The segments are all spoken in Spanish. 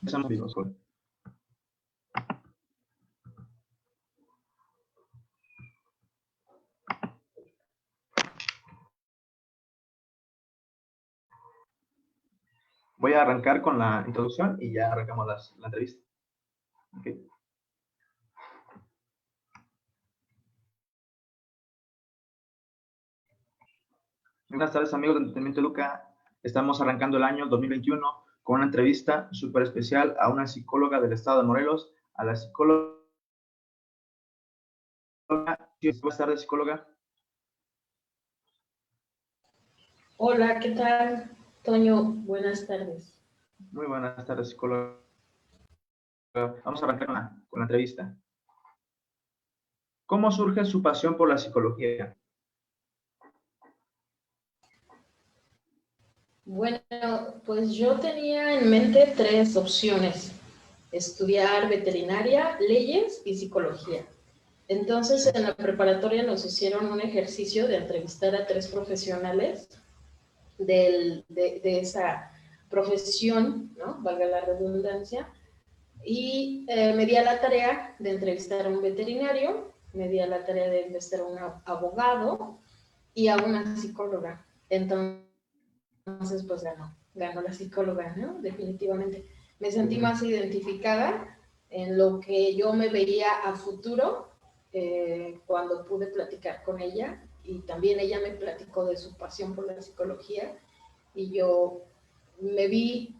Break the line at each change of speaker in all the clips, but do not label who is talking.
Empezamos vivos. Voy a arrancar con la introducción y ya arrancamos la entrevista. Okay. Buenas tardes, amigos de Entretenimiento Luca. Estamos arrancando el año 2021 con una entrevista súper especial a una psicóloga del estado de Morelos, a la psicóloga. Buenas tardes, psicóloga.
Hola, ¿qué tal, Toño? Buenas tardes.
Muy buenas tardes, psicóloga. Vamos a arrancar con la entrevista. ¿Cómo surge su pasión por la psicología?
Bueno, pues yo tenía en mente 3 opciones: estudiar veterinaria, leyes y psicología. Entonces, en la preparatoria nos hicieron un ejercicio de entrevistar a 3 profesionales de esa profesión, ¿no? Valga la redundancia, y me di a la tarea de entrevistar a un veterinario, me di a la tarea de entrevistar a un abogado y a una psicóloga. Entonces, pues ganó la psicóloga, ¿no? Definitivamente. Me sentí más identificada en lo que yo me veía a futuro cuando pude platicar con ella, y también ella me platicó de su pasión por la psicología, y yo me vi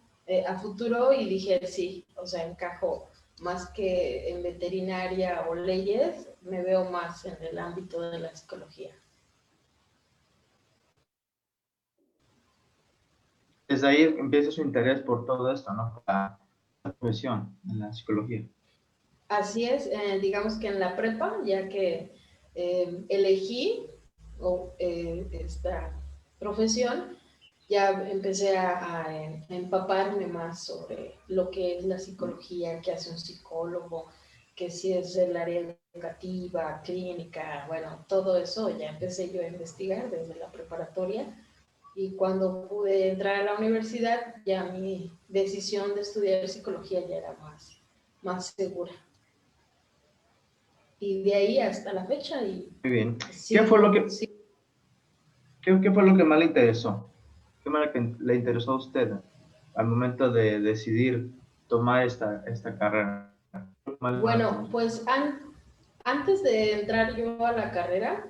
a futuro y dije, sí, o sea, encajo más que en veterinaria o leyes, me veo más en el ámbito de la psicología.
Desde ahí empieza su interés por todo esto, ¿no? La profesión en la psicología.
Así es, digamos que en la prepa, ya que elegí esta profesión, ya empecé a empaparme más sobre lo que es la psicología, qué hace un psicólogo, que si es el área educativa, clínica, bueno, todo eso ya empecé yo a investigar desde la preparatoria, y cuando pude entrar a la universidad ya mi decisión de estudiar psicología ya era más segura. Y de ahí hasta la fecha. Y
muy bien.
Sí,
¿Qué fue lo que, sí. ¿Qué fue lo que más le interesó? ¿Qué más le interesó a usted al momento de decidir tomar esta carrera?
Bueno, pues antes de entrar yo a la carrera,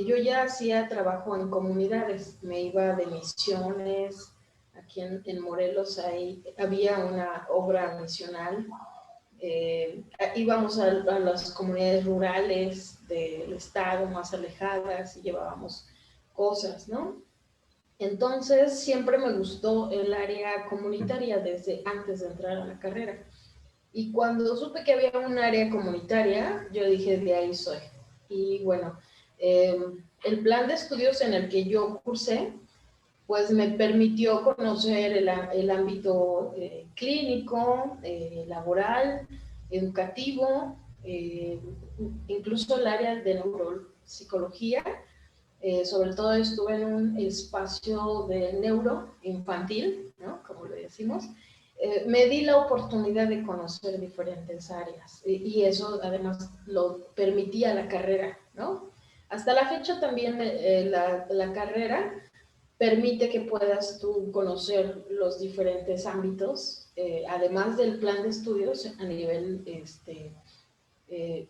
yo ya hacía trabajo en comunidades, me iba de misiones. Aquí en Morelos había una obra misional. Íbamos a las comunidades rurales del estado más alejadas y llevábamos cosas, ¿no? Entonces siempre me gustó el área comunitaria desde antes de entrar a la carrera. Y cuando supe que había un área comunitaria, yo dije, de ahí soy. Y bueno, el plan de estudios en el que yo cursé, pues me permitió conocer el ámbito clínico, laboral, educativo, incluso el área de neuropsicología. Sobre todo estuve en un espacio de neuro infantil, ¿no? Como le decimos. Me di la oportunidad de conocer diferentes áreas, y eso además lo permitía la carrera, ¿no? Hasta la fecha también la carrera permite que puedas tú conocer los diferentes ámbitos, además del plan de estudios a nivel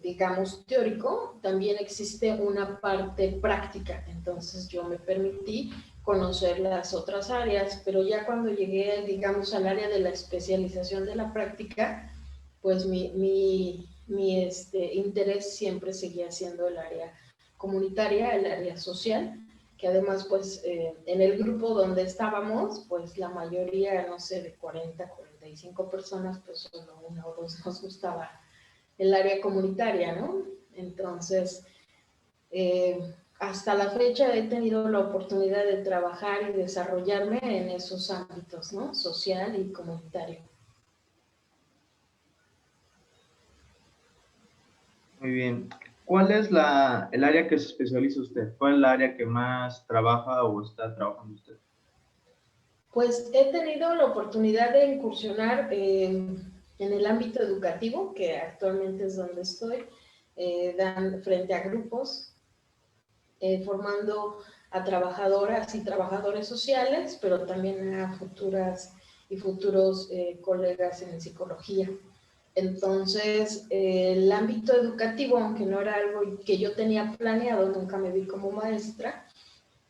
digamos, teórico, también existe una parte práctica. Entonces yo me permití conocer las otras áreas, pero ya cuando llegué, digamos, al área de la especialización de la práctica, pues mi interés siempre seguía siendo el área comunitaria, el área social, que además, pues, en el grupo donde estábamos, pues la mayoría, no sé, de 45 personas, pues solo 1 o 2 nos gustaba el área comunitaria, ¿no? Entonces, hasta la fecha he tenido la oportunidad de trabajar y desarrollarme en esos ámbitos, ¿no? Social y comunitario.
Muy bien. ¿Cuál es el área que se especializa usted? ¿Cuál es el área que más trabaja o está trabajando usted?
Pues he tenido la oportunidad de incursionar en el ámbito educativo, que actualmente es donde estoy, frente a grupos, formando a trabajadoras y trabajadores sociales, pero también a futuras y futuros colegas en psicología. Entonces, el ámbito educativo, aunque no era algo que yo tenía planeado, nunca me vi como maestra,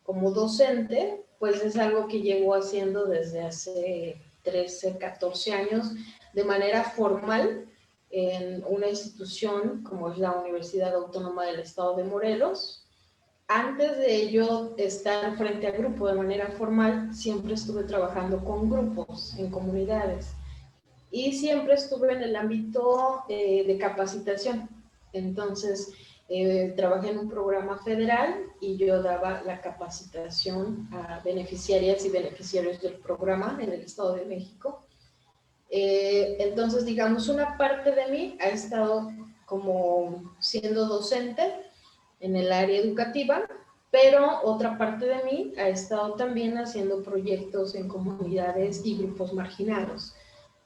como docente, pues es algo que llevo haciendo desde hace 13, 14 años de manera formal en una institución como es la Universidad Autónoma del Estado de Morelos. Antes de ello, estar frente a grupo de manera formal, siempre estuve trabajando con grupos en comunidades y siempre estuve en el ámbito de capacitación. Entonces, trabajé en un programa federal y yo daba la capacitación a beneficiarias y beneficiarios del programa en el Estado de México. Entonces, digamos, una parte de mí ha estado como siendo docente en el área educativa, pero otra parte de mí ha estado también haciendo proyectos en comunidades y grupos marginados.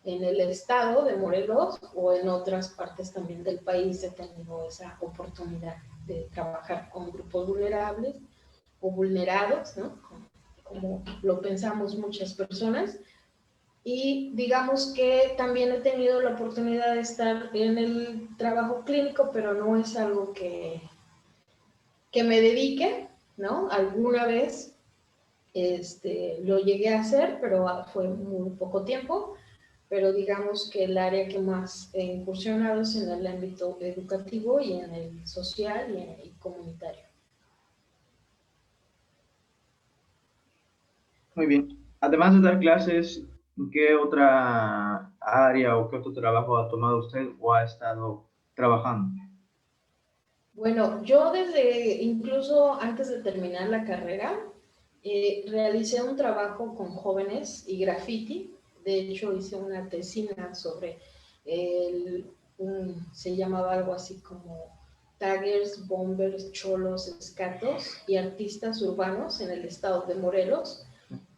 En el estado de Morelos o en otras partes también del país he tenido esa oportunidad de trabajar con grupos vulnerables o vulnerados, ¿no? Como lo pensamos muchas personas. Y digamos que también he tenido la oportunidad de estar en el trabajo clínico, pero no es algo que me dedique, ¿no? Alguna vez lo llegué a hacer, pero fue muy poco tiempo. Pero digamos que el área que más he incursionado es en el ámbito educativo y en el social y comunitario.
Muy bien. Además de dar clases, ¿en qué otra área o qué otro trabajo ha tomado usted o ha estado trabajando?
Bueno, yo desde incluso antes de terminar la carrera, realicé un trabajo con jóvenes y graffiti. De hecho, hice una tesina sobre se llamaba algo así como taggers, bombers, cholos, escatos y artistas urbanos en el estado de Morelos.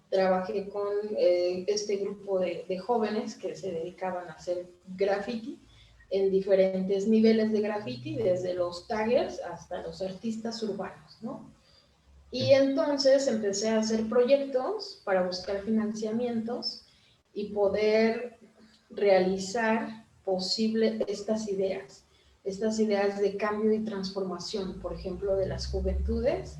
Trabajé con este grupo de jóvenes que se dedicaban a hacer graffiti en diferentes niveles de graffiti, desde los taggers hasta los artistas urbanos, ¿no? Y entonces empecé a hacer proyectos para buscar financiamientos y poder realizar estas ideas de cambio y transformación, por ejemplo, de las juventudes,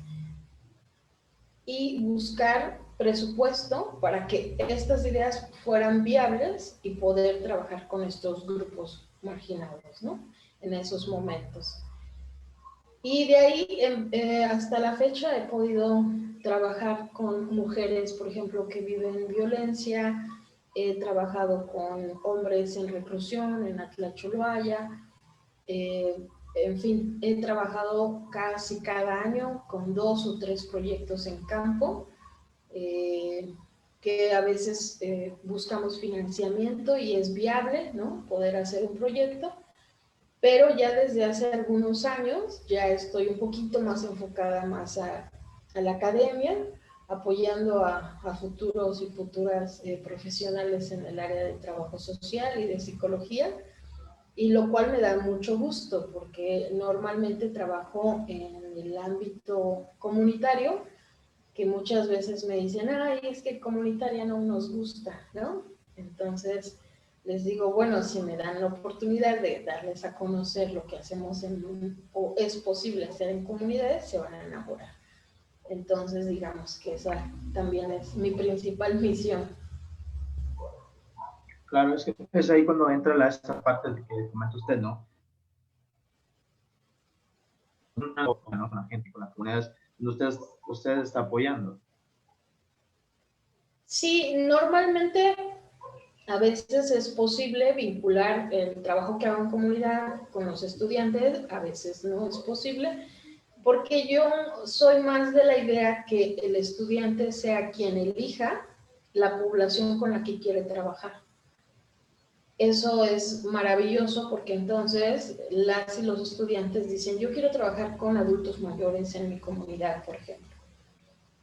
y buscar presupuesto para que estas ideas fueran viables y poder trabajar con estos grupos marginados, ¿no? En esos momentos. Y de ahí hasta la fecha he podido trabajar con mujeres, por ejemplo, que viven violencia, he trabajado con hombres en reclusión en Atlacholoaya, en fin, he trabajado casi cada año con 2 o 3 proyectos en campo, que a veces buscamos financiamiento y es viable, ¿no? Poder hacer un proyecto, pero ya desde hace algunos años ya estoy un poquito más enfocada más a la academia, apoyando a futuros y futuras profesionales en el área de trabajo social y de psicología, y lo cual me da mucho gusto porque normalmente trabajo en el ámbito comunitario, que muchas veces me dicen, ay, es que comunitaria no nos gusta, ¿no? Entonces les digo, bueno, si me dan la oportunidad de darles a conocer lo que hacemos o es posible hacer en comunidades, se van a enamorar. Entonces digamos que esa también es mi principal misión.
Claro, es que es ahí cuando entra esta parte de que comenta usted, ¿no? Con la gente, con las comunidades, usted está apoyando.
Sí, normalmente a veces es posible vincular el trabajo que hago en comunidad con los estudiantes, a veces no es posible, porque yo soy más de la idea que el estudiante sea quien elija la población con la que quiere trabajar. Eso es maravilloso porque entonces las y los estudiantes dicen, yo quiero trabajar con adultos mayores en mi comunidad, por ejemplo.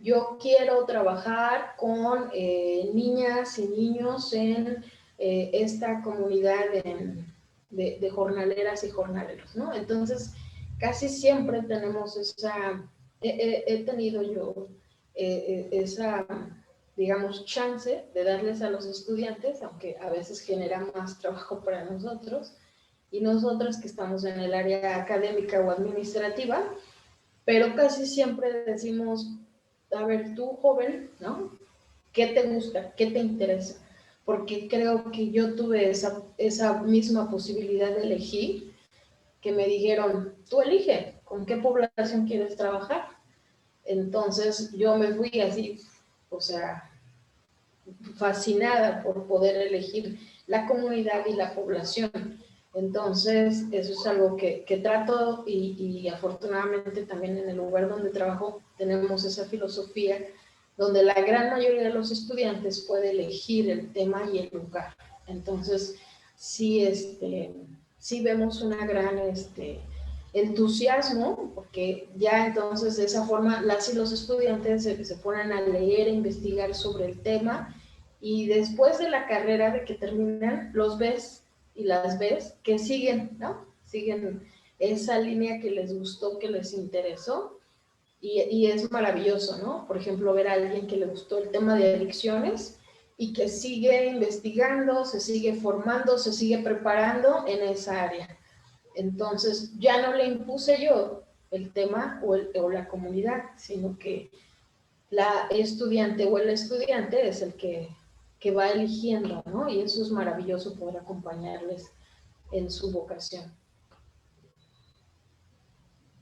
yo quiero trabajar con niñas y niños en esta comunidad de jornaleras y jornaleros, ¿no? Entonces, casi siempre tenemos he tenido yo esa, digamos, chance de darles a los estudiantes, aunque a veces genera más trabajo para nosotros, y nosotras que estamos en el área académica o administrativa, pero casi siempre decimos, a ver, tú joven, ¿no? ¿Qué te gusta? ¿Qué te interesa? Porque creo que yo tuve esa misma posibilidad de elegir, que me dijeron, tú elige, ¿con qué población quieres trabajar? Entonces yo me fui así, o sea, fascinada por poder elegir la comunidad y la población. Entonces, eso es algo que trato y afortunadamente también en el lugar donde trabajo tenemos esa filosofía donde la gran mayoría de los estudiantes puede elegir el tema y el lugar. Entonces, sí, sí vemos una gran entusiasmo, porque ya entonces de esa forma las y los estudiantes se ponen a leer, a investigar sobre el tema, y después de la carrera de que terminan, los ves y las ves que siguen, ¿no? Siguen esa línea que les gustó, que les interesó, y es maravilloso, ¿no? Por ejemplo, ver a alguien que le gustó el tema de adicciones y que sigue investigando, se sigue formando, se sigue preparando en esa área. Entonces, ya no le impuse yo el tema o la comunidad, sino que la estudiante o el estudiante es el que va eligiendo, ¿no? Y eso es maravilloso, poder acompañarles en su vocación.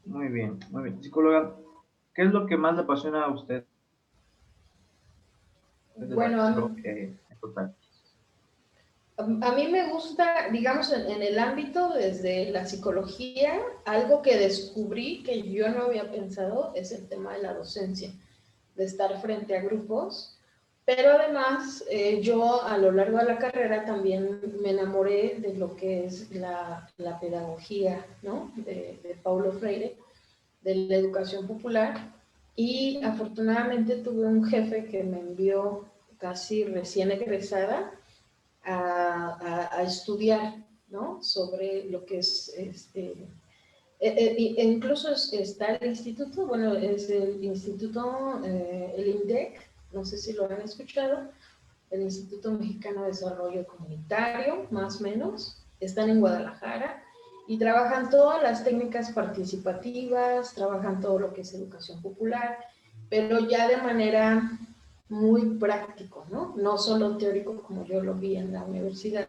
Muy bien, muy bien. Psicóloga, ¿qué es lo que más le apasiona a usted de la
Bueno,
en total?
a mí me gusta, digamos, en el ámbito desde la psicología, algo que descubrí que yo no había pensado es el tema de la docencia, de estar frente a grupos, pero además yo a lo largo de la carrera también me enamoré de lo que es la pedagogía, ¿no? De Paulo Freire, de la educación popular, y afortunadamente tuve un jefe que me envió casi recién egresada a estudiar, ¿no? Sobre lo que es incluso está el instituto, bueno, es el instituto, el INDEC, no sé si lo han escuchado, el Instituto Mexicano de Desarrollo Comunitario, más o menos, están en Guadalajara y trabajan todas las técnicas participativas, trabajan todo lo que es educación popular, pero ya de manera muy práctico, ¿no? No solo teórico como yo lo vi en la universidad.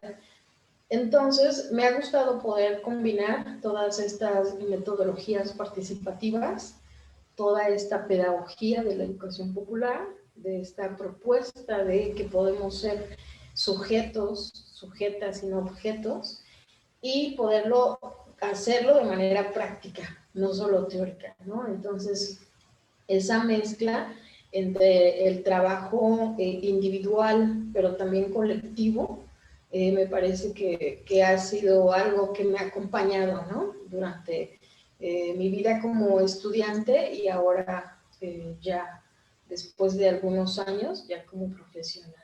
Entonces, me ha gustado poder combinar todas estas metodologías participativas, toda esta pedagogía de la educación popular, de esta propuesta de que podemos ser sujetos, sujetas y no objetos, y poderlo hacerlo de manera práctica, no solo teórica, ¿no? Entonces, esa mezcla entre el trabajo individual, pero también colectivo, me parece que ha sido algo que me ha acompañado, ¿no? Durante mi vida como estudiante y ahora ya después de algunos años ya como profesional.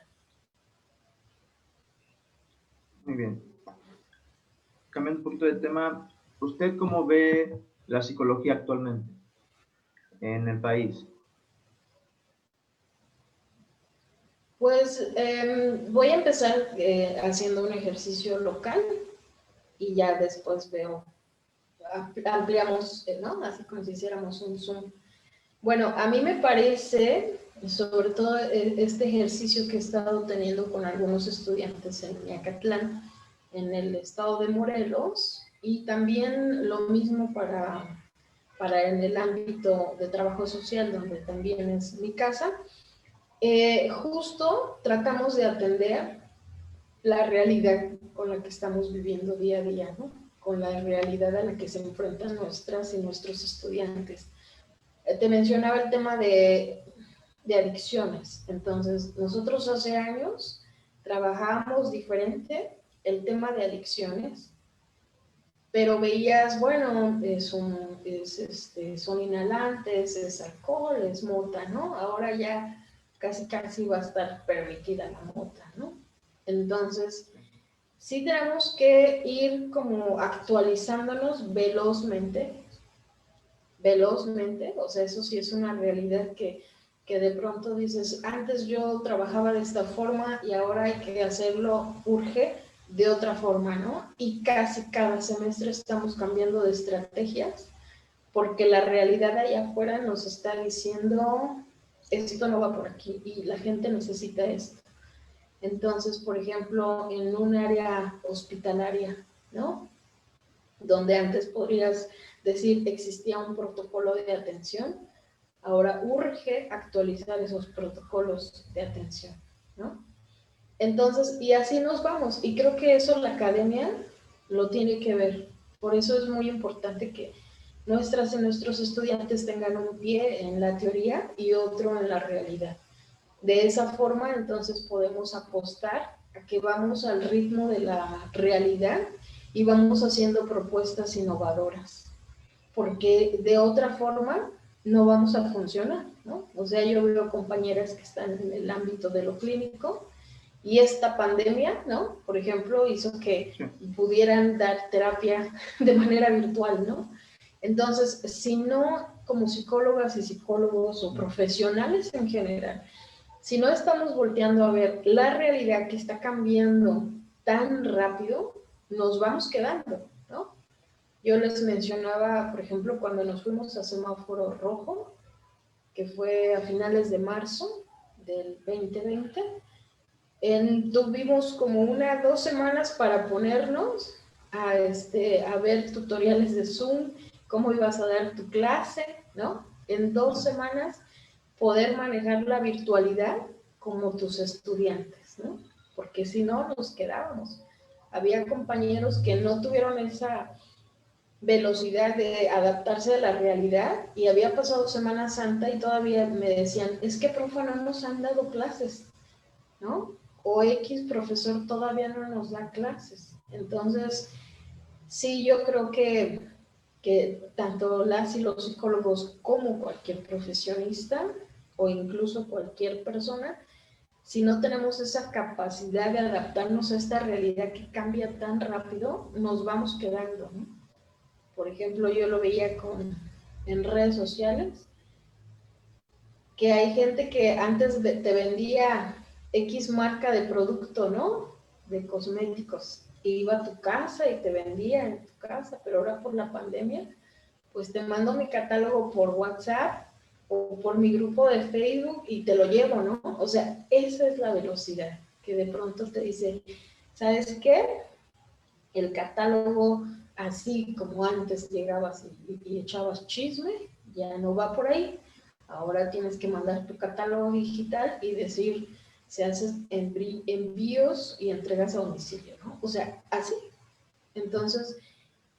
Muy bien. Cambiando un poquito de tema, ¿usted cómo ve la psicología actualmente en el país?
Pues voy a empezar haciendo un ejercicio local y ya después veo, ampliamos, ¿no? Así como si hiciéramos un Zoom. Bueno, a mí me parece, sobre todo este ejercicio que he estado teniendo con algunos estudiantes en Miacatlán, en el estado de Morelos, y también lo mismo para en el ámbito de trabajo social, donde también es mi casa, justo tratamos de atender la realidad con la que estamos viviendo día a día, ¿no? Con la realidad a la que se enfrentan nuestras y nuestros estudiantes. Te mencionaba el tema de adicciones. Entonces, nosotros hace años trabajamos diferente el tema de adicciones pero veías, bueno, son inhalantes, es alcohol, es mota, ¿no? Ahora ya casi va a estar permitida la mota, ¿no? Entonces, sí tenemos que ir como actualizándonos velozmente, o sea, eso sí es una realidad que de pronto dices, antes yo trabajaba de esta forma y ahora hay que hacerlo, urge de otra forma, ¿no? Y casi cada semestre estamos cambiando de estrategias porque la realidad allá afuera nos está diciendo, esto no va por aquí y la gente necesita esto. Entonces, por ejemplo, en un área hospitalaria, ¿no? Donde antes podrías decir existía un protocolo de atención, ahora urge actualizar esos protocolos de atención, ¿no? Entonces, y así nos vamos. Y creo que eso la academia lo tiene que ver. Por eso es muy importante que nuestras y nuestros estudiantes tengan un pie en la teoría y otro en la realidad. De esa forma, entonces, podemos apostar a que vamos al ritmo de la realidad y vamos haciendo propuestas innovadoras, porque de otra forma no vamos a funcionar, ¿no? O sea, yo veo compañeras que están en el ámbito de lo clínico y esta pandemia, ¿no? Por ejemplo, hizo que pudieran dar terapia de manera virtual, ¿no? Entonces, si no, como psicólogas y psicólogos o profesionales en general, si no estamos volteando a ver la realidad que está cambiando tan rápido, nos vamos quedando, ¿no? Yo les mencionaba, por ejemplo, cuando nos fuimos a semáforo rojo, que fue a finales de marzo del 2020, tuvimos como 2 semanas para ponernos a ver tutoriales de Zoom, cómo ibas a dar tu clase, ¿no? En 2 semanas poder manejar la virtualidad como tus estudiantes, ¿no? Porque si no, nos quedábamos. Había compañeros que no tuvieron esa velocidad de adaptarse a la realidad y había pasado Semana Santa y todavía me decían, es que profe no nos han dado clases, ¿no? O X profesor todavía no nos da clases. Entonces, sí, yo creo que tanto las y los psicólogos como cualquier profesionista o incluso cualquier persona, si no tenemos esa capacidad de adaptarnos a esta realidad que cambia tan rápido, nos vamos quedando, ¿no? Por ejemplo, yo lo veía en redes sociales, que hay gente que antes te vendía X marca de producto, ¿no? De cosméticos. Y iba a tu casa y te vendía en tu casa, pero ahora por la pandemia, pues te mando mi catálogo por WhatsApp o por mi grupo de Facebook y te lo llevo, ¿no? O sea, esa es la velocidad que de pronto te dice, ¿sabes qué? El catálogo, así como antes llegabas y echabas chisme, ya no va por ahí. Ahora tienes que mandar tu catálogo digital y decir, se hacen envíos y entregas a domicilio, ¿no? O sea, así. Entonces,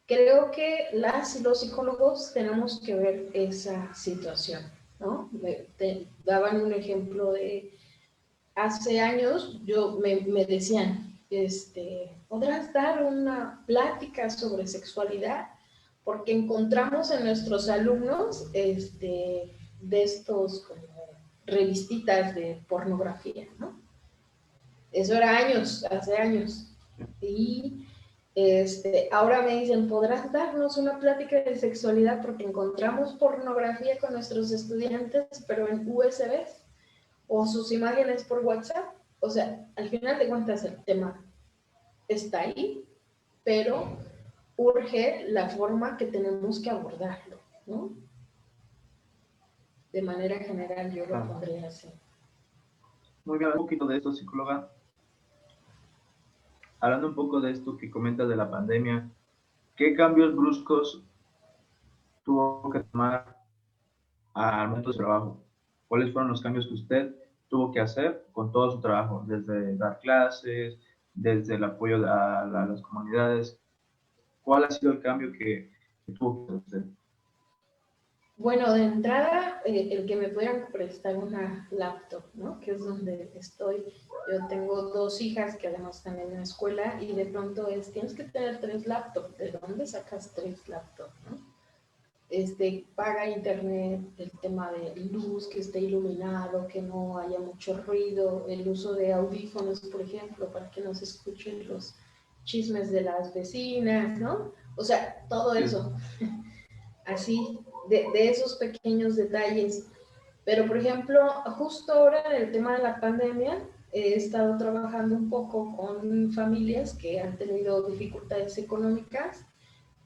creo que las y los psicólogos tenemos que ver esa situación, ¿no? Te daban un ejemplo de hace años, me decían, ¿podrás dar una plática sobre sexualidad? Porque encontramos en nuestros alumnos de estos como revistitas de pornografía, ¿no? Eso era hace años. Y ahora me dicen, ¿podrás darnos una plática de sexualidad? Porque encontramos pornografía con nuestros estudiantes, pero en USBs o sus imágenes por WhatsApp. O sea, al final de cuentas el tema está ahí, pero urge la forma que tenemos que abordarlo, ¿no? De manera general yo lo pondría así.
Muy bien, un poquito de esto, psicóloga. Hablando un poco de esto que comentas de la pandemia, ¿qué cambios bruscos tuvo que tomar al momento de su trabajo? ¿Cuáles fueron los cambios que usted tuvo que hacer con todo su trabajo? Desde dar clases, desde el apoyo a las comunidades. ¿Cuál ha sido el cambio que tuvo que hacer usted?
Bueno, de entrada, el que me pudieran prestar una laptop, ¿no? Que es donde estoy Yo tengo 2 hijas que además están en la escuela y de pronto tienes que tener 3 laptops. ¿De dónde sacas 3 laptops, no? Paga internet, el tema de luz, que esté iluminado, que no haya mucho ruido, el uso de audífonos, por ejemplo, para que no se escuchen los chismes de las vecinas, ¿no? O sea, todo eso, así, de esos pequeños detalles. Pero, por ejemplo, justo ahora en el tema de la pandemia, he estado trabajando un poco con familias que han tenido dificultades económicas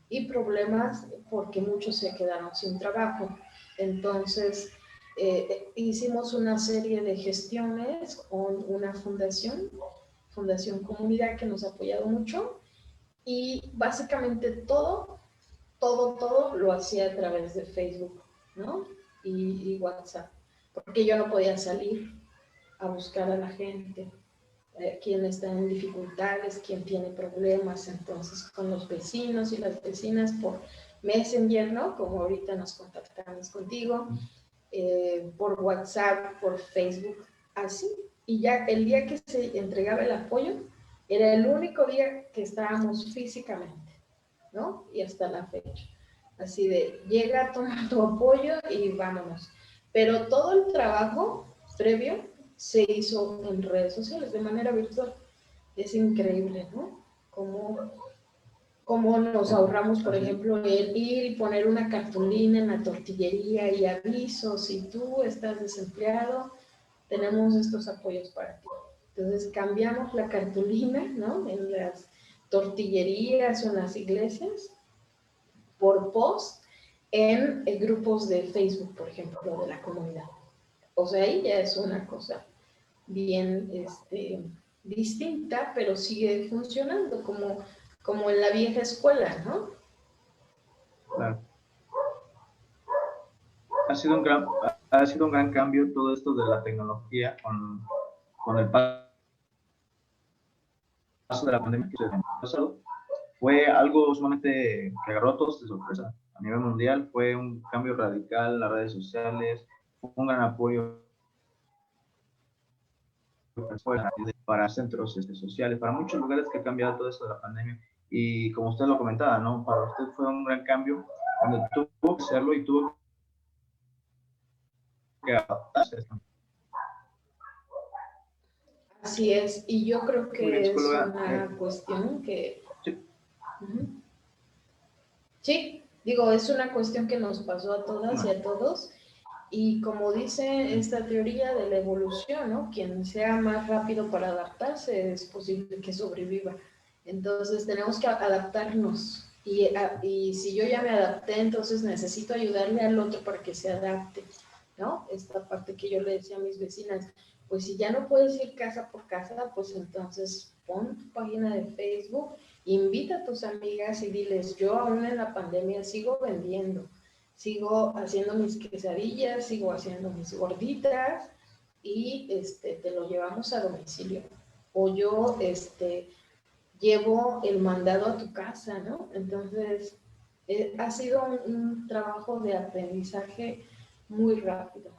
y problemas porque muchos se quedaron sin trabajo. Entonces, hicimos una serie de gestiones con una fundación, Fundación Comunidad, que nos ha apoyado mucho, y básicamente todo lo hacía a través de Facebook, ¿no? Y WhatsApp, porque yo no podía salir a buscar a la gente, quién está en dificultades, quién tiene problemas, entonces con los vecinos y las vecinas por Messenger, ¿no? Como ahorita nos contactamos contigo, por WhatsApp, por Facebook, así. Y ya el día que se entregaba el apoyo, era el único día que estábamos físicamente, ¿no? Y hasta la fecha. Así de, llega, toma tu apoyo y vámonos. Pero todo el trabajo previo se hizo en redes sociales de manera virtual. Es increíble, ¿no? Cómo nos ahorramos, por ejemplo, el ir y poner una cartulina en la tortillería y aviso, si tú estás desempleado, tenemos estos apoyos para ti. Entonces cambiamos la cartulina, ¿no? En las tortillerías o en las iglesias por post en grupos de Facebook, por ejemplo, de la comunidad. O sea, ahí ya es una cosa bien distinta, pero sigue funcionando como en la vieja escuela, ¿no?
Claro. Ha sido un gran cambio todo esto de la tecnología con el paso de la pandemia que se ha pasado. Fue algo sumamente que agarró a todos de sorpresa. A nivel mundial fue un cambio radical, las redes sociales, fue un gran apoyo para centros sociales, para muchos lugares que ha cambiado todo esto de la pandemia. Y como usted lo comentaba, ¿no? Para usted fue un gran cambio donde tuvo que hacerlo y tuvo que adaptarse a esto.
Así es, y yo creo que es una
Sí.
cuestión que...
Sí.
Sí, digo, es una cuestión que nos pasó a todas y a todos. Y como dice esta teoría de la evolución, ¿no? Quien sea más rápido para adaptarse es posible que sobreviva. Entonces tenemos que adaptarnos. Y si yo ya me adapté, entonces necesito ayudarle al otro para que se adapte, ¿no? Esta parte que yo le decía a mis vecinas, pues si ya no puedes ir casa por casa, pues entonces pon tu página de Facebook, invita a tus amigas y diles, yo aún en la pandemia sigo vendiendo, sigo haciendo mis quesadillas, sigo haciendo mis gorditas y te lo llevamos a domicilio. O yo llevo el mandado a tu casa, ¿no? Entonces, ha sido un trabajo de aprendizaje muy rápido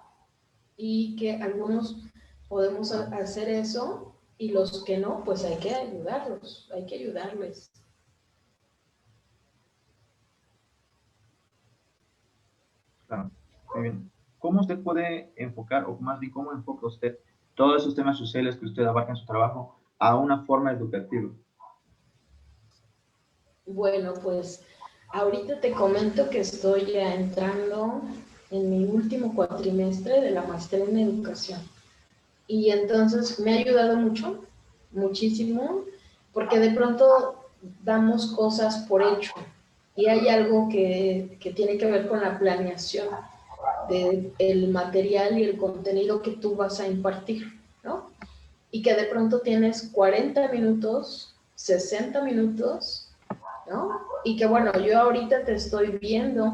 y que algunos podemos hacer eso y los que no, pues hay que ayudarlos, hay que ayudarles.
Claro, muy bien. ¿Cómo usted puede enfocar, o más bien cómo enfoca usted todos esos temas sociales que usted abarca en su trabajo a una forma educativa?
Bueno, pues ahorita te comento que estoy ya entrando en mi último cuatrimestre de la maestría en educación. Y entonces me ha ayudado mucho, muchísimo, porque de pronto damos cosas por hecho y hay algo que tiene que ver con la planeación del material y el contenido que tú vas a impartir, ¿no? Y que de pronto tienes 40 minutos, 60 minutos, ¿no? Y que bueno, yo ahorita te estoy viendo,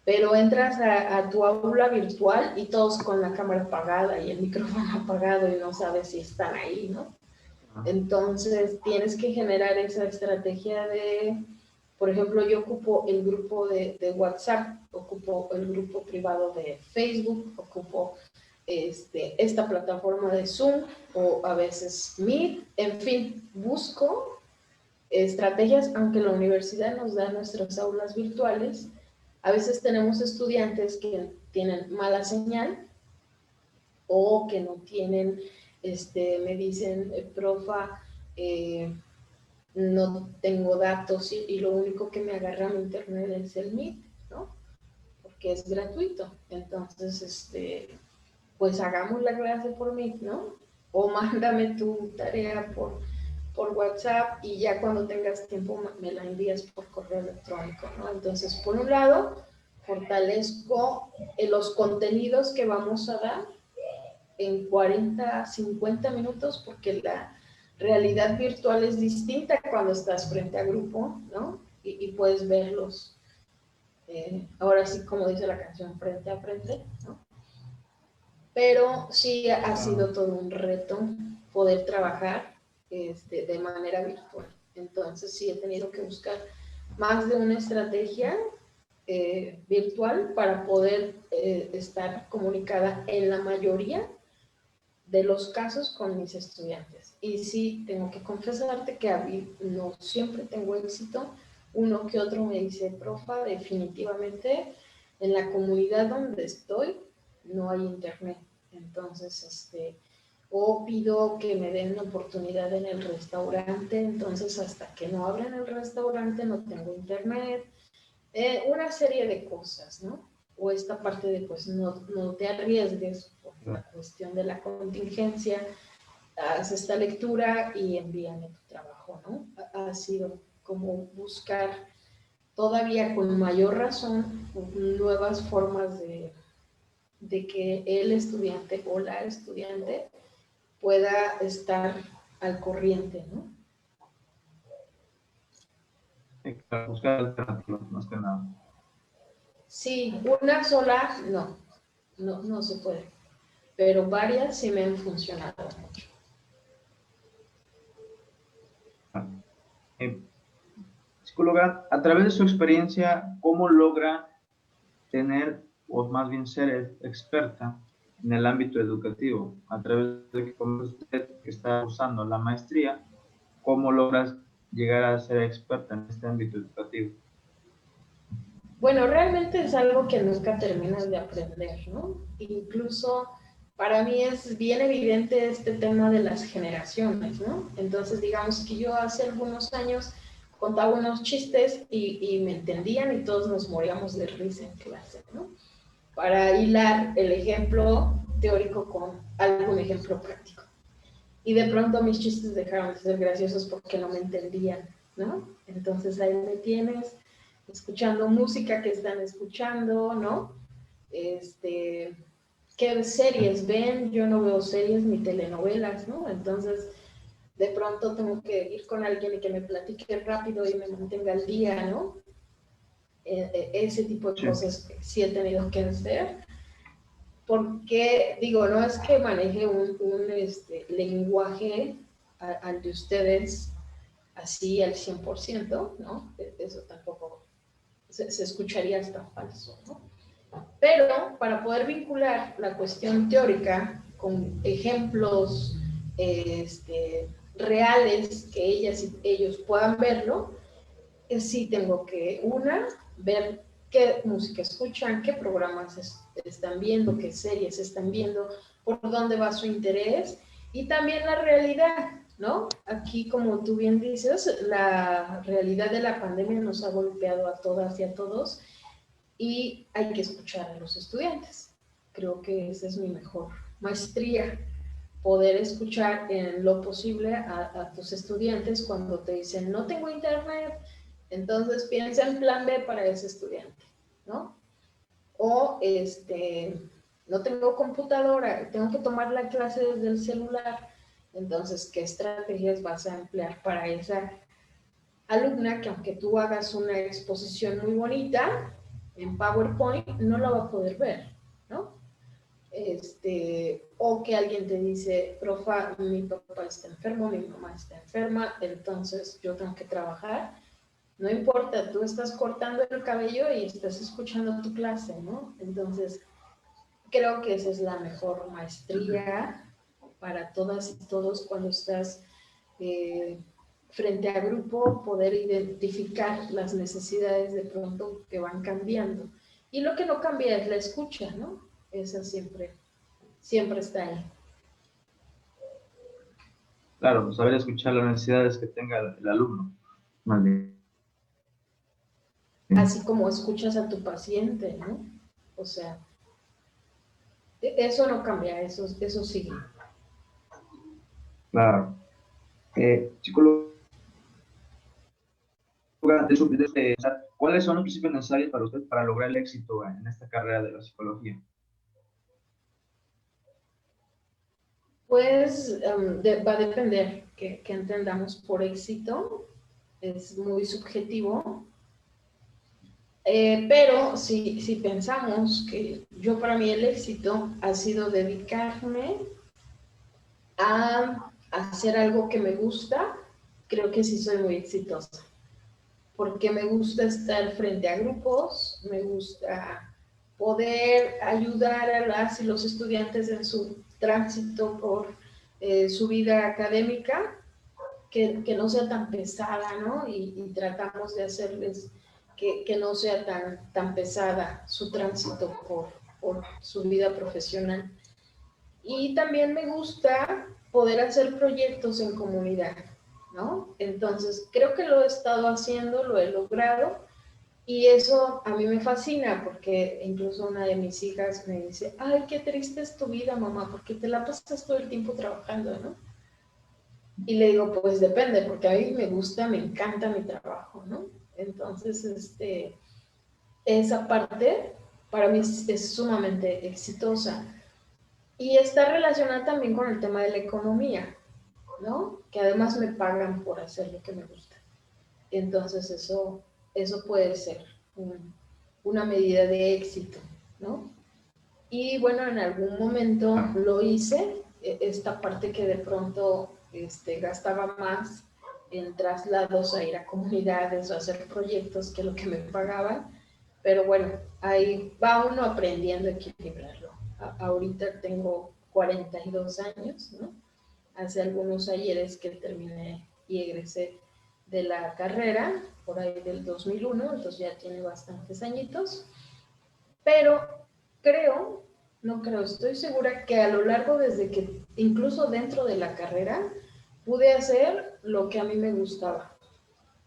pero entras a tu aula virtual y todos con la cámara apagada y el micrófono apagado y no sabes si están ahí, ¿no? Entonces tienes que generar esa estrategia de, por ejemplo, yo ocupo el grupo de WhatsApp, ocupo el grupo privado de Facebook, ocupo esta plataforma de Zoom o a veces Meet, en fin, busco estrategias, aunque la universidad nos da nuestras aulas virtuales, a veces tenemos estudiantes que tienen mala señal o que no tienen, me dicen, profa, no tengo datos y lo único que me agarra mi internet es el Meet, ¿no? Porque es gratuito. Entonces, pues hagamos la clase por Meet, ¿no? O mándame tu tarea por WhatsApp y ya cuando tengas tiempo me la envías por correo electrónico, ¿no? Entonces, por un lado, fortalezco los contenidos que vamos a dar en 40, 50 minutos, porque la realidad virtual es distinta cuando estás frente a grupo, ¿no? Y puedes verlos, ahora sí, como dice la canción, frente a frente, ¿no? Pero sí ha sido todo un reto poder trabajar de manera virtual. Entonces sí he tenido que buscar más de una estrategia virtual para poder estar comunicada en la mayoría de los casos con mis estudiantes. Y sí, tengo que confesarte que no siempre tengo éxito. Uno que otro me dice, profa, definitivamente en la comunidad donde estoy no hay internet. Entonces, o pido que me den una oportunidad en el restaurante, entonces hasta que no abren el restaurante no tengo internet. Una serie de cosas, ¿no? O esta parte de, pues, no te arriesgues por la cuestión de la contingencia, haz esta lectura y envíame tu trabajo, ¿no? Ha sido como buscar todavía con mayor razón nuevas formas de que el estudiante o la estudiante pueda estar al corriente, ¿no?
Buscar alternativas, más que nada.
Sí, una sola no se puede, pero varias sí me han funcionado mucho.
Psicóloga, a través de su experiencia, ¿cómo logra tener, o más bien ser experta en el ámbito educativo? A través de que usted que está usando la maestría, ¿cómo logras llegar a ser experta en este ámbito educativo?
Bueno, realmente es algo que nunca terminas de aprender, ¿no? Incluso para mí es bien evidente este tema de las generaciones, ¿no? Entonces, digamos que yo hace algunos años contaba unos chistes y me entendían y todos nos moríamos de risa en clase, ¿no? Para hilar el ejemplo teórico con algún ejemplo práctico. Y de pronto mis chistes dejaron de ser graciosos porque no me entendían, ¿no? Entonces ahí me tienes escuchando música que están escuchando, ¿no? ¿Qué series ven? Yo no veo series ni telenovelas, ¿no? Entonces, de pronto tengo que ir con alguien y que me platique rápido y me mantenga al día, ¿no? Ese tipo de cosas que sí he tenido que hacer. Porque, digo, no es que maneje un lenguaje al de ustedes así al 100%, ¿no? Eso tampoco se escucharía hasta falso, ¿no? Pero para poder vincular la cuestión teórica con ejemplos reales que ellas y ellos puedan verlo, sí tengo que, ver qué música escuchan, qué programas están viendo, qué series están viendo, por dónde va su interés y también la realidad, ¿no? Aquí, como tú bien dices, la realidad de la pandemia nos ha golpeado a todas y a todos y hay que escuchar a los estudiantes. Creo que esa es mi mejor maestría, poder escuchar en lo posible a tus estudiantes cuando te dicen no tengo internet, entonces piensa en plan B para ese estudiante, ¿no? O no tengo computadora, tengo que tomar la clase desde el celular, entonces ¿qué estrategias vas a emplear para esa alumna que aunque tú hagas una exposición muy bonita en PowerPoint, no la va a poder ver, ¿no? O que alguien te dice, profa, mi papá está enfermo, mi mamá está enferma, entonces yo tengo que trabajar. No importa, tú estás cortando el cabello y estás escuchando tu clase, ¿no? Entonces, Creo que esa es la mejor maestría para todas y todos cuando estás eh, frente a grupo, poder identificar las necesidades de pronto que van cambiando. Y lo que no cambia es la escucha, ¿no? Esa siempre, siempre está ahí.
Claro, saber escuchar las necesidades que tenga el alumno, más bien.
Así como escuchas a tu paciente, ¿no? O sea, eso no cambia, eso sigue.
Claro. Psicóloga, ¿cuáles son los principios necesarios para usted para lograr el éxito en esta carrera de la psicología?
Pues va a depender que entendamos por éxito, es muy subjetivo, pero si pensamos que yo para mí el éxito ha sido dedicarme a hacer algo que me gusta, creo que sí soy muy exitosa, porque me gusta estar frente a grupos, me gusta poder ayudar a las y los estudiantes en su tránsito por su vida académica, que no sea tan pesada, ¿no? Y tratamos de hacerles que no sea tan pesada su tránsito por su vida profesional. Y también me gusta poder hacer proyectos en comunidad, ¿no? Entonces, creo que lo he estado haciendo, lo he logrado y eso a mí me fascina porque incluso una de mis hijas me dice, ay, qué triste es tu vida, mamá, porque te la pasas todo el tiempo trabajando, ¿no? Y le digo, pues depende, porque a mí me gusta, me encanta mi trabajo, ¿no? Entonces, esa parte para mí es sumamente exitosa. Y está relacionada también con el tema de la economía, ¿no? Que además me pagan por hacer lo que me gusta. Entonces eso puede ser una medida de éxito, ¿no? Y bueno, en algún momento lo hice, esta parte que de pronto gastaba más en traslados a ir a comunidades o hacer proyectos que lo que me pagaban, pero bueno, ahí va uno aprendiendo a equilibrarlo. Ahorita tengo 42 años, ¿no? Hace algunos ayeres que terminé y egresé de la carrera, por ahí del 2001, entonces ya tiene bastantes añitos, pero creo, no creo, estoy segura que a lo largo desde que, incluso dentro de la carrera, pude hacer lo que a mí me gustaba,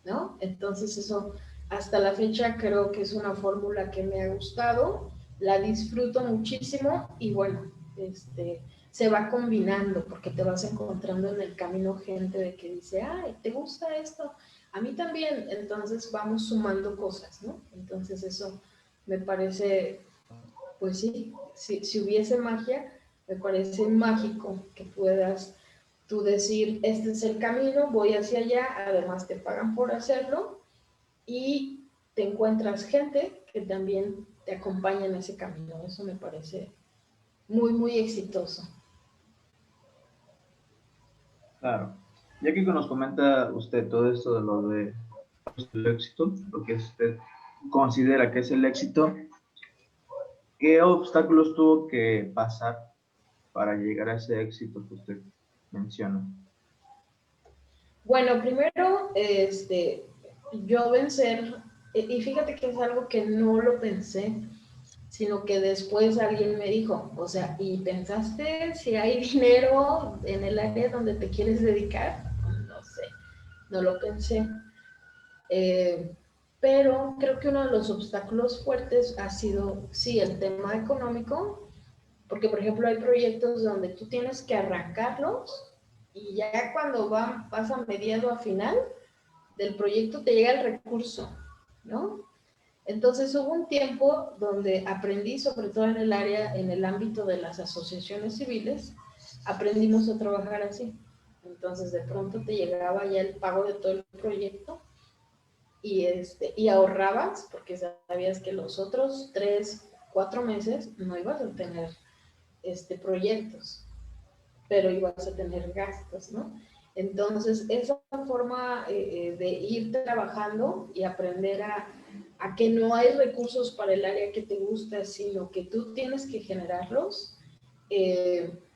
¿no? Entonces eso, hasta la fecha creo que es una fórmula que me ha gustado, la disfruto muchísimo y bueno, se va combinando porque te vas encontrando en el camino gente de que dice, ay, ¿te gusta esto? A mí también, entonces vamos sumando cosas, ¿no? Entonces eso me parece, pues sí, si hubiese magia, me parece mágico que puedas tú decir, este es el camino, voy hacia allá, además te pagan por hacerlo y te encuentras gente que también te acompaña en ese camino. Eso me parece muy, muy exitoso.
Claro. Ya que nos comenta usted todo esto de lo de el éxito, lo que usted considera que es el éxito, ¿qué obstáculos tuvo que pasar para llegar a ese éxito que usted menciona?
Bueno, primero, yo vencer, y fíjate que es algo que no lo pensé, sino que después alguien me dijo, o sea, ¿y pensaste si hay dinero en el área donde te quieres dedicar? No sé, no lo pensé. Eh, pero creo que uno de los obstáculos fuertes ha sido, sí, el tema económico, porque por ejemplo hay proyectos donde tú tienes que arrancarlos y ya cuando vas a mediado a final del proyecto te llega el recurso, ¿no? Entonces hubo un tiempo donde aprendí, sobre todo en el área, en el ámbito de las asociaciones civiles, aprendimos a trabajar así. Entonces de pronto te llegaba ya el pago de todo el proyecto y ahorrabas porque sabías que los otros 3, 4 meses no ibas a tener proyectos, pero ibas a tener gastos, ¿no? Entonces, esa forma de ir trabajando y aprender a que no hay recursos para el área que te gusta, sino que tú tienes que generarlos,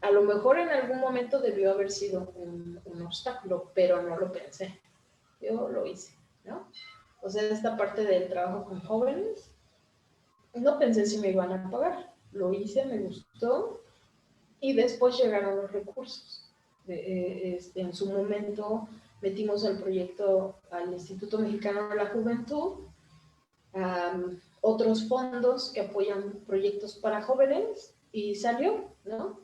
a lo mejor en algún momento debió haber sido un obstáculo, pero no lo pensé. Yo lo hice, ¿no? O sea, esta parte del trabajo con jóvenes, no pensé si me iban a pagar. Lo hice, me gustó, y después llegaron los recursos. En su momento metimos el proyecto al Instituto Mexicano de la Juventud, otros fondos que apoyan proyectos para jóvenes, y salió, ¿no?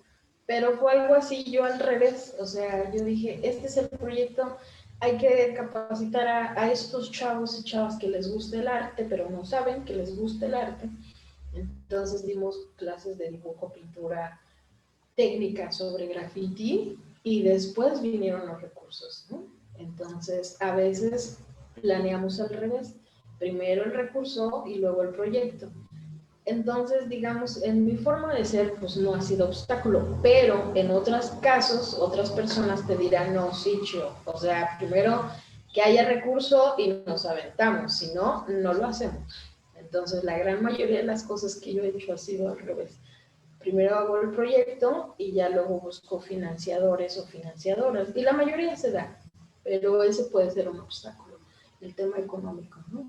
Pero fue algo así, yo al revés, o sea, yo dije, este es el proyecto, hay que capacitar a estos chavos y chavas que les gusta el arte, pero no saben que les gusta el arte. Entonces dimos clases de dibujo, pintura, técnica sobre graffiti, y después vinieron los recursos, ¿no? Entonces, a veces planeamos al revés, primero el recurso y luego el proyecto. Entonces, digamos, en mi forma de ser, pues no ha sido obstáculo, pero en otros casos, otras personas te dirán, no, sí, Chio, o sea, primero que haya recurso y nos aventamos, si no, no lo hacemos. Entonces, la gran mayoría de las cosas que yo he hecho ha sido al revés. Primero hago el proyecto y ya luego busco financiadores o financiadoras. Y la mayoría se da, pero ese puede ser un obstáculo, el tema económico, ¿no?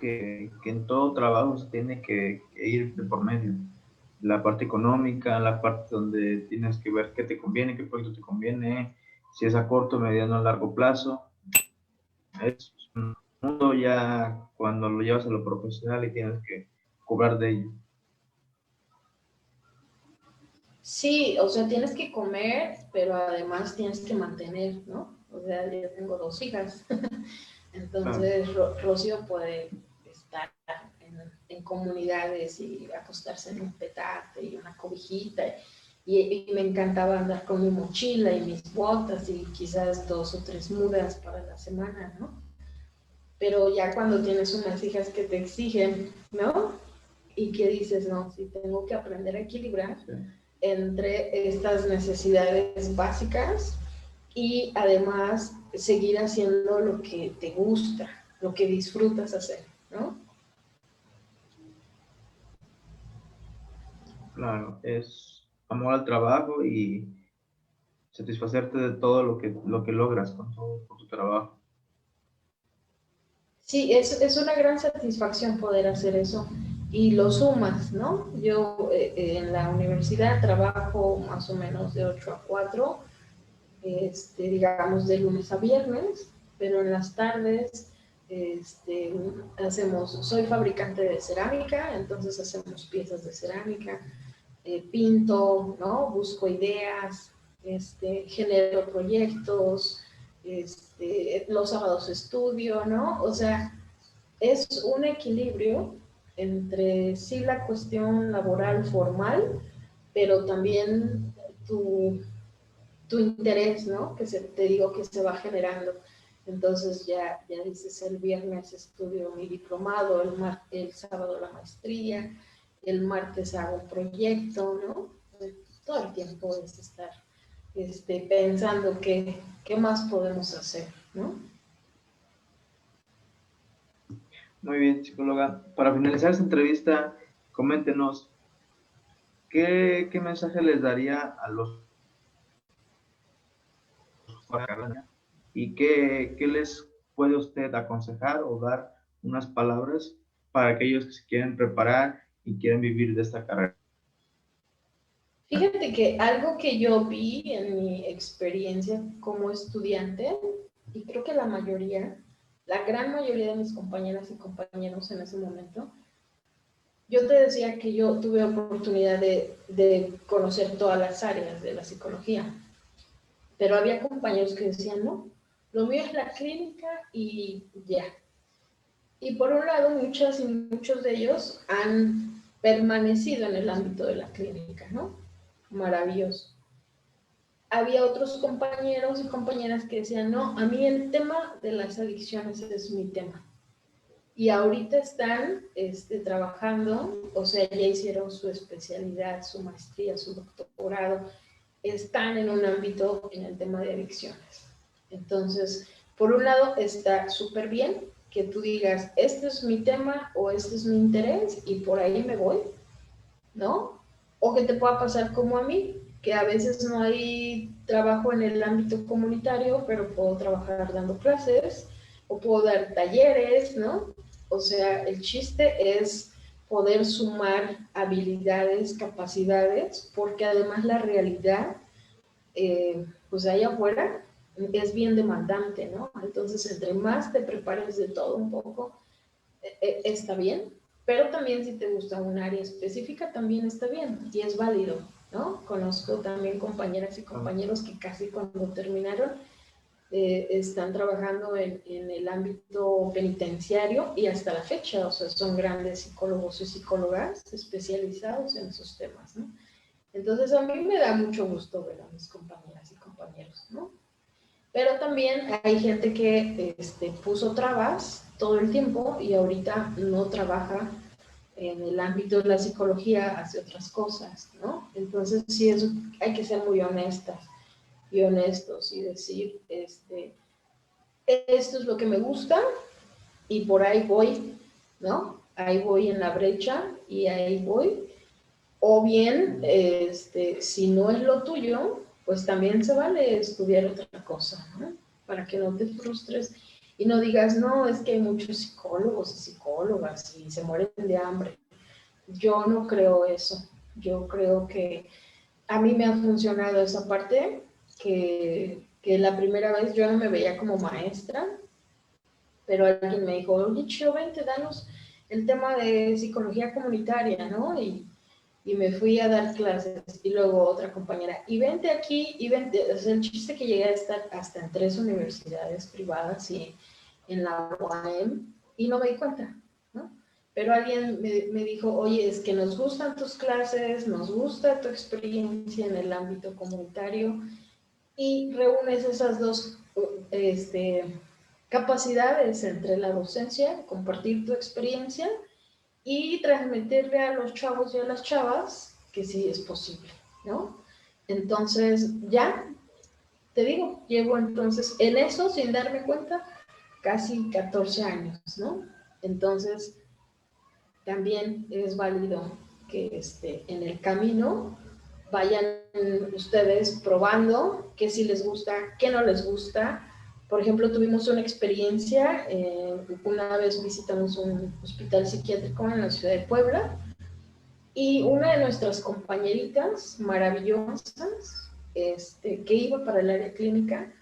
Que en todo trabajo se tiene que ir de por medio. La parte económica, la parte donde tienes que ver qué te conviene, qué proyecto te conviene, si es a corto, mediano, largo plazo. Es un mundo ya cuando lo llevas a lo profesional y tienes que cobrar de ello.
Sí, o sea, tienes que comer, pero además tienes que mantener, ¿no? O sea, yo tengo 2 hijas,
Claro.
entonces Rocío puede estar en comunidades y acostarse en un petate y una cobijita, y me encantaba andar con mi mochila y mis botas y quizás 2 o 3 mudas para la semana, ¿no? Pero ya cuando tienes unas hijas que te exigen, ¿no? Y que dices, no, si tengo que aprender a equilibrar
Sí.
entre estas necesidades básicas y además seguir haciendo lo que te gusta, lo que disfrutas hacer, ¿no?
Claro, es amor al trabajo y satisfacerte de todo lo que logras con tu trabajo.
Sí, es una gran satisfacción poder hacer eso, y lo sumas, ¿no? Yo en la universidad trabajo más o menos de 8 a 4, digamos de lunes a viernes, pero en las tardes soy fabricante de cerámica, entonces hacemos piezas de cerámica, pinto, ¿no? Busco ideas, genero proyectos, los sábados estudio, ¿no? O sea, es un equilibrio entre sí la cuestión laboral formal, pero también tu, tu interés, ¿no? Te digo que se va generando. Entonces ya dices, el viernes estudio mi diplomado, el sábado la maestría, el martes hago un proyecto, ¿no? Todo el tiempo es estar pensando qué más podemos hacer, ¿no?
Muy bien, psicóloga. Para finalizar esta entrevista, coméntenos, ¿qué mensaje les daría a los y qué les puede usted aconsejar o dar unas palabras para aquellos que se quieren preparar y quieren vivir de esta carrera?
Fíjate que algo que yo vi en mi experiencia como estudiante, y creo que la gran mayoría de mis compañeras y compañeros en ese momento, yo te decía que yo tuve oportunidad de conocer todas las áreas de la psicología, pero había compañeros que decían, no, lo mío es la clínica y ya. Y por un lado, muchas y muchos de ellos han permanecido en el ámbito de la clínica, ¿no? Maravilloso. Había otros compañeros y compañeras que decían, no, a mí el tema de las adicciones es mi tema. Y ahorita están trabajando, o sea, ya hicieron su especialidad, su maestría, su doctorado, están en un ámbito en el tema de adicciones. Entonces, Por un lado, está súper bien que tú digas, este es mi tema o este es mi interés y por ahí me voy, ¿no? O que te pueda pasar como a mí, que a veces no hay trabajo en el ámbito comunitario, pero puedo trabajar dando clases o puedo dar talleres, ¿no? O sea, el chiste es poder sumar habilidades, capacidades, porque además la realidad, pues allá afuera, es bien demandante, ¿no? Entonces, entre más te prepares de todo un poco, está bien, pero también si te gusta un área específica, también está bien y es válido, ¿no? Conozco también compañeras y compañeros que casi cuando terminaron están trabajando en el ámbito penitenciario y hasta la fecha, o sea, son grandes psicólogos y psicólogas especializados en esos temas, ¿no? Entonces a mí me da mucho gusto ver a mis compañeras y compañeros, ¿no? Pero también hay gente que puso trabas todo el tiempo y ahorita no trabaja en el ámbito de la psicología, hace otras cosas, ¿no? Entonces sí, hay que ser muy honestas y honestos y decir, esto es lo que me gusta y por ahí voy, ¿no? Ahí voy en la brecha y ahí voy. O bien, si no es lo tuyo, pues también se vale estudiar otra cosa, ¿no? Para que no te frustres y no digas, no, es que hay muchos psicólogos y psicólogas y se mueren de hambre. Yo no creo eso. Yo creo que a mí me ha funcionado esa parte, que la primera vez yo no me veía como maestra, pero alguien me dijo, oye, Chio, vente, danos el tema de psicología comunitaria, ¿no? Y me fui a dar clases y luego otra compañera, y vente aquí, y vente, o sea, el chiste que llegué a estar hasta en 3 universidades privadas y en la UAM y no me di cuenta, ¿no? Pero alguien me dijo, oye, es que nos gustan tus clases, nos gusta tu experiencia en el ámbito comunitario y reúnes esas dos capacidades entre la docencia, compartir tu experiencia y transmitirle a los chavos y a las chavas que sí es posible, ¿no? Entonces, ya, te digo, llevo entonces en eso, sin darme cuenta, casi 14 años, ¿no? Entonces, también es válido que en el camino vayan ustedes probando qué sí les gusta, qué no les gusta. Por ejemplo, tuvimos una experiencia, una vez visitamos un hospital psiquiátrico en la ciudad de Puebla y una de nuestras compañeritas maravillosas, que iba para el área clínica,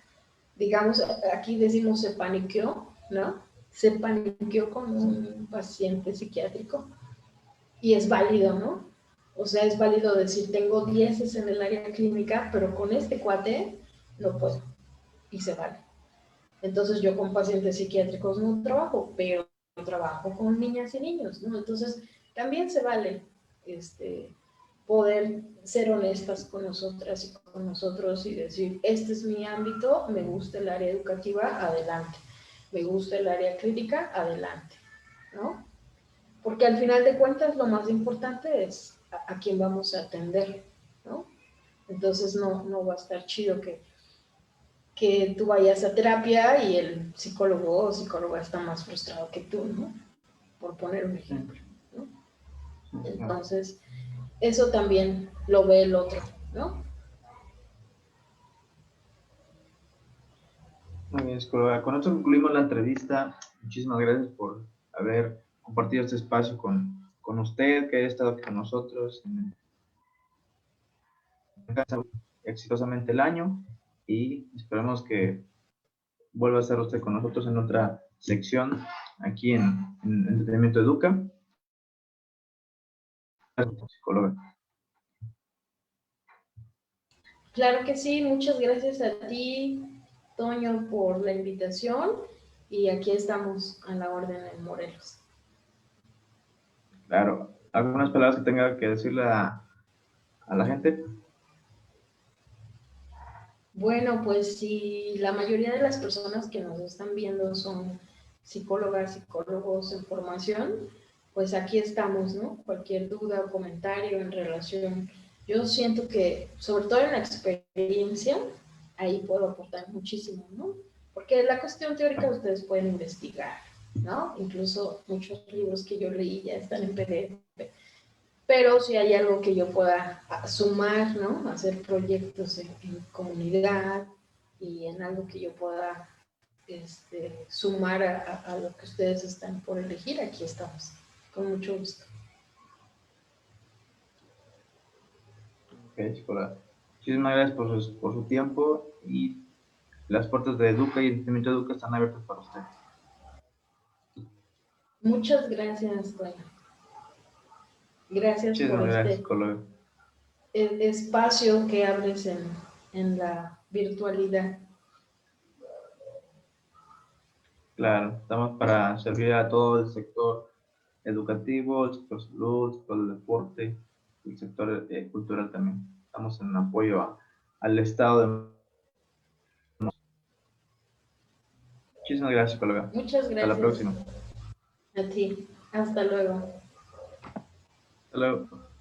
digamos, aquí decimos se paniqueó, ¿no? Se paniqueó con un paciente psiquiátrico y es válido, ¿no? O sea, es válido decir, tengo 10 en el área clínica, pero con este cuate no puedo y se vale. Entonces yo con pacientes psiquiátricos no trabajo, pero trabajo con niñas y niños, ¿no? Entonces también se vale poder ser honestas con nosotras y con nosotros y decir, este es mi ámbito, me gusta el área educativa, adelante. Me gusta el área crítica, adelante, ¿no? Porque al final de cuentas lo más importante es a quién vamos a atender, ¿no? Entonces no va a estar chido que tú vayas a terapia y el psicólogo o psicóloga está más frustrado que tú, ¿no? Por poner un ejemplo, ¿no? Entonces, eso también lo ve el otro, ¿no?
Muy bien, psicóloga. Con esto concluimos la entrevista. Muchísimas gracias por haber compartido este espacio con usted, que haya estado aquí con nosotros exitosamente el año y esperamos que vuelva a estar usted con nosotros en otra sección aquí en Entretenimiento Educa. Gracias, psicóloga.
Claro que sí, muchas gracias a ti, Toño, por la invitación y aquí estamos a la orden en Morelos.
Claro, ¿algunas palabras que tenga que decirle a la gente?
Bueno, pues si la mayoría de las personas que nos están viendo son psicólogas, psicólogos en formación, pues aquí estamos, ¿no? Cualquier duda o comentario en relación. Yo siento que, sobre todo en la experiencia, ahí puedo aportar muchísimo, ¿no? Porque la cuestión teórica ustedes pueden investigar, ¿no? Incluso muchos libros que yo leí ya están en PDF. Pero si hay algo que yo pueda sumar, ¿no? Hacer proyectos en comunidad y en algo que yo pueda sumar a lo que ustedes están por elegir, aquí estamos, con mucho gusto.
Ok, psicóloga. Muchísimas gracias por su tiempo y las puertas de Educa y el Instituto de Educa están abiertas para usted.
Muchas gracias, Toño. Gracias por
Muchísimas gracias, psicóloga.
espacio que abres en la virtualidad.
Claro, estamos para servir a todo el sector educativo, el sector salud, el sector del deporte, el sector cultural también. Estamos en apoyo al Estado de... Muchísimas gracias, psicóloga.
Muchas
Hasta la
gracias
próxima.
a ti. Hasta luego.
Hasta luego.